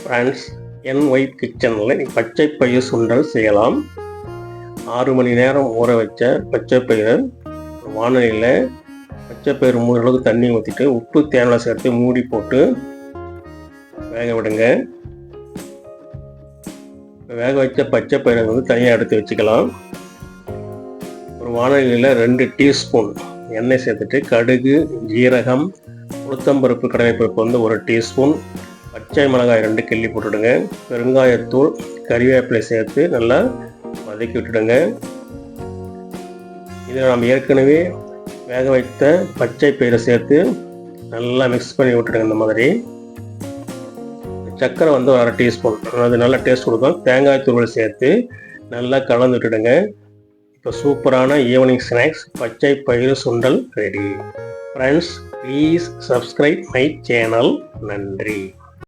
Friends, என் wife கிச்சனில் பச்சை பயிர் சுண்டல் செய்யலாம். 6 மணி நேரம் ஊற வச்ச பச்சை பயிரை வானலியில் பச்சை பயிர் 3 அளவுக்கு தண்ணி ஊற்றிட்டு உப்பு தேங்காய் சேர்த்து மூடி போட்டு வேக விடுங்க. வேக வச்ச பச்சை பயிரை தனியாக எடுத்து வச்சுக்கலாம். ஒரு வானலியில் 2 டீஸ்பூன் எண்ணெய் சேர்த்துட்டு கடுகு, ஜீரகம், உளுத்தம்பருப்பு, கடலைப்பருப்பு 1 டீஸ்பூன், பச்சை மிளகாய் 2 கிள்ளி போட்டுடுங்க. பெருங்காயத்தூள், கறிவேப்பிலை சேர்த்து நல்லா வதக்கி விட்டுடுங்க. இதில் நம்ம ஏற்கனவே வேக வைத்த பச்சை பயிரை சேர்த்து நல்லா மிக்ஸ் பண்ணி விட்டுடுங்க. இந்த மாதிரி சர்க்கரை 1/2 டீஸ்பூன், அது நல்லா டேஸ்ட் கொடுக்கும். தேங்காய் தூள் சேர்த்து நல்லா கலந்து விட்டுடுங்க. இப்போ சூப்பரான ஈவினிங் ஸ்நாக்ஸ் பச்சை பயிறு சுண்டல் ரெடி. Friends, please subscribe my channel. நன்றி.